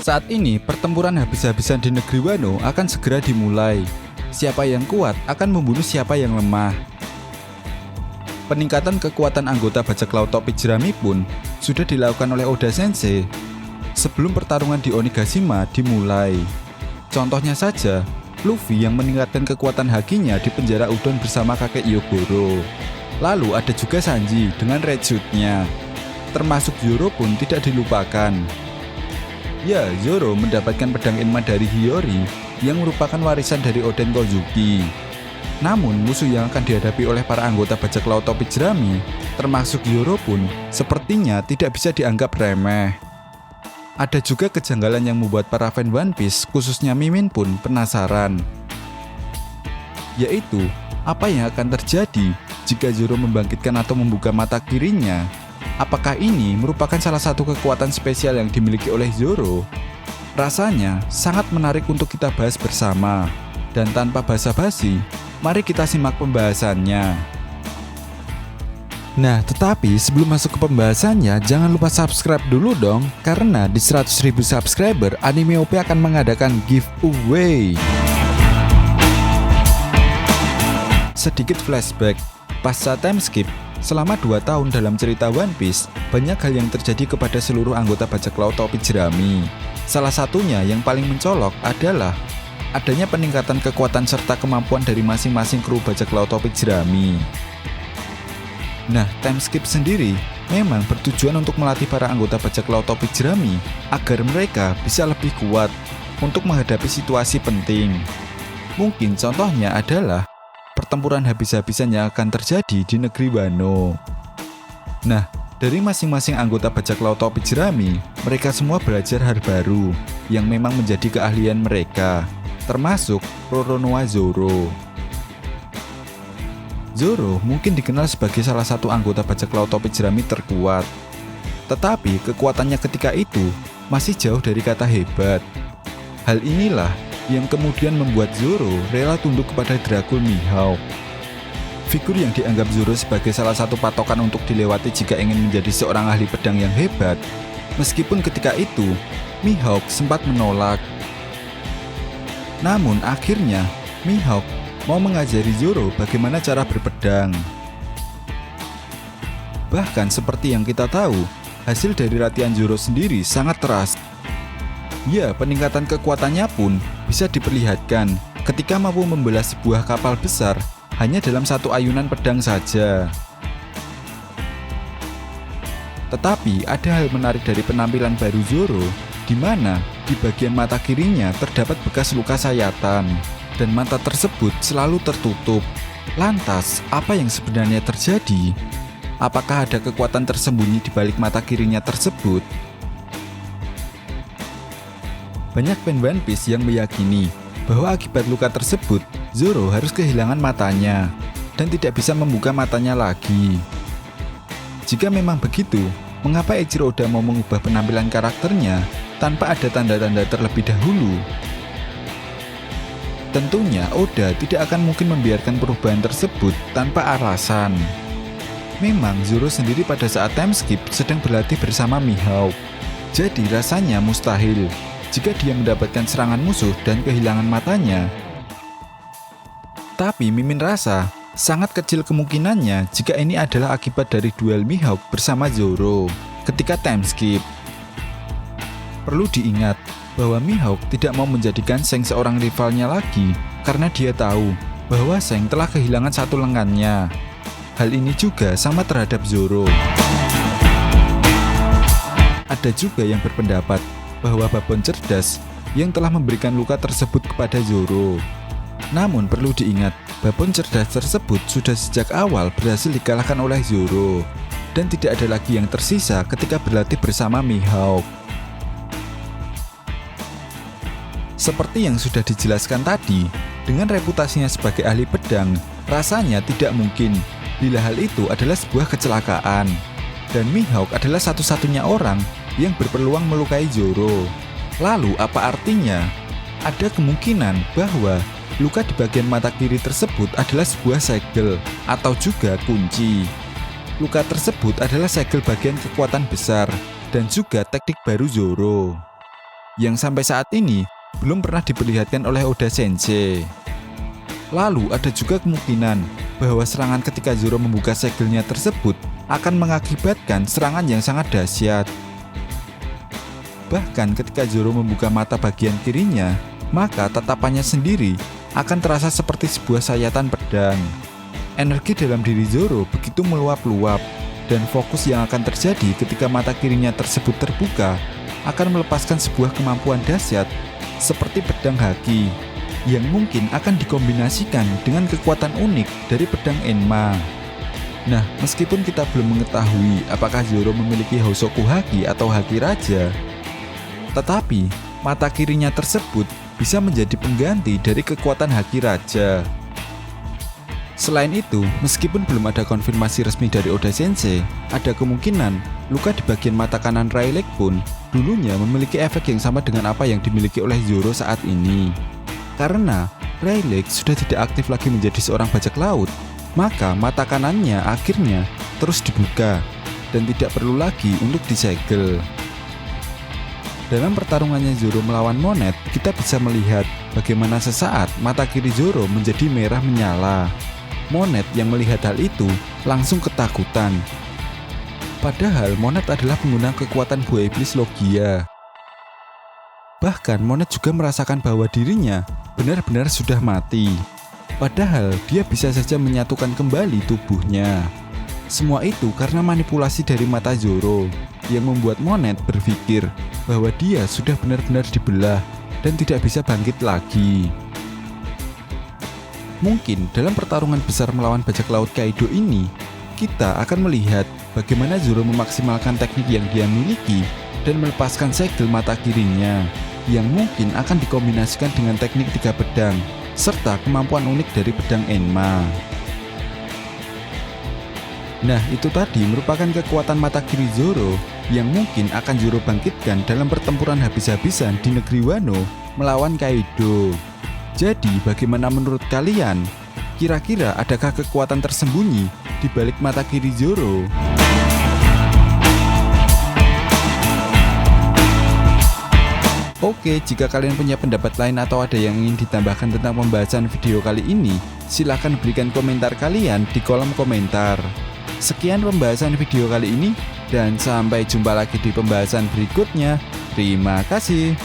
Saat ini, pertempuran habis-habisan di negeri Wano akan segera dimulai. Siapa yang kuat akan membunuh siapa yang lemah. Peningkatan kekuatan anggota bajak laut topi jerami pun sudah dilakukan oleh Oda Sensei sebelum pertarungan di Onigashima dimulai. Contohnya saja, Luffy yang meningkatkan kekuatan hakinya di penjara udon bersama kakek Hyogoro. Lalu ada juga Sanji dengan red suit-nya. Termasuk Zoro pun tidak dilupakan. Ya, Zoro mendapatkan pedang Enma dari Hiyori yang merupakan warisan dari Oden Kozuki. Namun, musuh yang akan dihadapi oleh para anggota bajak laut topi jerami, termasuk Zoro pun, sepertinya tidak bisa dianggap remeh. Ada juga kejanggalan yang membuat para fan One Piece, khususnya Mimin pun penasaran. Yaitu, apa yang akan terjadi jika Zoro membangkitkan atau membuka mata kirinya? Apakah ini merupakan salah satu kekuatan spesial yang dimiliki oleh Zoro? Rasanya sangat menarik untuk kita bahas bersama. Dan tanpa basa-basi, mari kita simak pembahasannya. Nah, tetapi sebelum masuk ke pembahasannya, jangan lupa subscribe dulu dong. Karena di 100.000 subscriber, Anime OP akan mengadakan giveaway. Sedikit flashback, pasca time skip, selama 2 tahun dalam cerita One Piece, banyak hal yang terjadi kepada seluruh anggota bajak laut topi jerami. Salah satunya yang paling mencolok adalah adanya peningkatan kekuatan serta kemampuan dari masing-masing kru bajak laut topi jerami. Nah, time skip sendiri memang bertujuan untuk melatih para anggota bajak laut topi jerami agar mereka bisa lebih kuat untuk menghadapi situasi penting. Mungkin contohnya adalah pertempuran habis-habisan yang akan terjadi di negeri Wano. Nah, dari masing-masing anggota bajak laut topi jerami, mereka semua belajar hal baru yang memang menjadi keahlian mereka, termasuk Roronoa Zoro. Zoro mungkin dikenal sebagai salah satu anggota bajak laut topi jerami terkuat. Tetapi kekuatannya ketika itu masih jauh dari kata hebat. Hal inilah yang kemudian membuat Zoro rela tunduk kepada Dracul Mihawk. Figur yang dianggap Zoro sebagai salah satu patokan untuk dilewati jika ingin menjadi seorang ahli pedang yang hebat. Meskipun ketika itu, Mihawk sempat menolak. Namun akhirnya, Mihawk mau mengajari Zoro bagaimana cara berpedang. Bahkan seperti yang kita tahu, hasil dari latihan Zoro sendiri sangat teras. Ya, peningkatan kekuatannya pun bisa diperlihatkan ketika mampu membelah sebuah kapal besar hanya dalam satu ayunan pedang saja. Tetapi ada hal menarik dari penampilan baru Zoro, di mana di bagian mata kirinya terdapat bekas luka sayatan dan mata tersebut selalu tertutup. Lantas, apa yang sebenarnya terjadi? Apakah ada kekuatan tersembunyi di balik mata kirinya tersebut? Banyak fan One Piece yang meyakini bahwa akibat luka tersebut, Zoro harus kehilangan matanya dan tidak bisa membuka matanya lagi. Jika memang begitu, mengapa Eiichiro Oda mau mengubah penampilan karakternya tanpa ada tanda-tanda terlebih dahulu? Tentunya Oda tidak akan mungkin membiarkan perubahan tersebut tanpa alasan. Memang Zoro sendiri pada saat time skip sedang berlatih bersama Mihawk. Jadi rasanya mustahil jika dia mendapatkan serangan musuh dan kehilangan matanya. Tapi Mimin rasa sangat kecil kemungkinannya jika ini adalah akibat dari duel Mihawk bersama Zoro ketika time skip. Perlu diingat bahwa Mihawk tidak mau menjadikan Seng seorang rivalnya lagi karena dia tahu bahwa Seng telah kehilangan satu lengannya. Hal ini juga sama terhadap Zoro. Ada juga yang berpendapat bahwa Babon cerdas yang telah memberikan luka tersebut kepada Zoro. Namun perlu diingat, Babon cerdas tersebut sudah sejak awal berhasil dikalahkan oleh Zoro dan tidak ada lagi yang tersisa ketika berlatih bersama Mihawk. Seperti yang sudah dijelaskan tadi, dengan reputasinya sebagai ahli pedang, rasanya tidak mungkin bila hal itu adalah sebuah kecelakaan. Dan Mihawk adalah satu-satunya orang yang berpeluang melukai Zoro. Lalu apa artinya? Ada kemungkinan bahwa luka di bagian mata kiri tersebut adalah sebuah segel atau juga kunci. Luka tersebut adalah segel bagian kekuatan besar dan juga teknik baru Zoro. yang sampai saat ini belum pernah diperlihatkan oleh Oda Sensei. Lalu ada juga kemungkinan bahwa serangan ketika Zoro membuka segelnya tersebut akan mengakibatkan serangan yang sangat dahsyat. Bahkan ketika Zoro membuka mata bagian kirinya, maka tatapannya sendiri akan terasa seperti sebuah sayatan pedang. Energi dalam diri Zoro begitu meluap-luap, dan fokus yang akan terjadi ketika mata kirinya tersebut terbuka akan melepaskan sebuah kemampuan dahsyat seperti pedang haki yang mungkin akan dikombinasikan dengan kekuatan unik dari pedang Enma. Nah, meskipun kita belum mengetahui apakah Zoro memiliki Hosoku Haki atau Haki Raja, tetapi mata kirinya tersebut bisa menjadi pengganti dari kekuatan Haki Raja. Selain itu, meskipun belum ada konfirmasi resmi dari Oda Sensei, ada kemungkinan luka di bagian mata kanan Rayleigh pun dulunya memiliki efek yang sama dengan apa yang dimiliki oleh Zoro saat ini. Karena Rayleigh sudah tidak aktif lagi menjadi seorang bajak laut, maka mata kanannya akhirnya terus dibuka dan tidak perlu lagi untuk disegel. Dalam pertarungannya Zoro melawan Monet, kita bisa melihat bagaimana sesaat mata kiri Zoro menjadi merah menyala. Monet yang melihat hal itu langsung ketakutan. Padahal Monet adalah pengguna kekuatan buah iblis Logia. Bahkan Monet juga merasakan bahwa dirinya benar-benar sudah mati. Padahal dia bisa saja menyatukan kembali tubuhnya. Semua itu karena manipulasi dari mata Zoro yang membuat Monet berpikir bahwa dia sudah benar-benar dibelah dan tidak bisa bangkit lagi. Mungkin dalam pertarungan besar melawan bajak laut Kaido ini, kita akan melihat bagaimana Zoro memaksimalkan teknik yang dia miliki dan melepaskan segel mata kirinya, yang mungkin akan dikombinasikan dengan teknik tiga pedang, serta kemampuan unik dari pedang Enma. Nah, itu tadi merupakan kekuatan mata kiri Zoro yang mungkin akan Zoro bangkitkan dalam pertempuran habis-habisan di negeri Wano melawan Kaido. Jadi, bagaimana menurut kalian? Kira-kira adakah kekuatan tersembunyi di balik mata kiri Zoro? Oke, jika kalian punya pendapat lain atau ada yang ingin ditambahkan tentang pembahasan video kali ini, silahkan berikan komentar kalian di kolom komentar. Sekian pembahasan video kali ini, dan sampai jumpa lagi di pembahasan berikutnya. Terima kasih.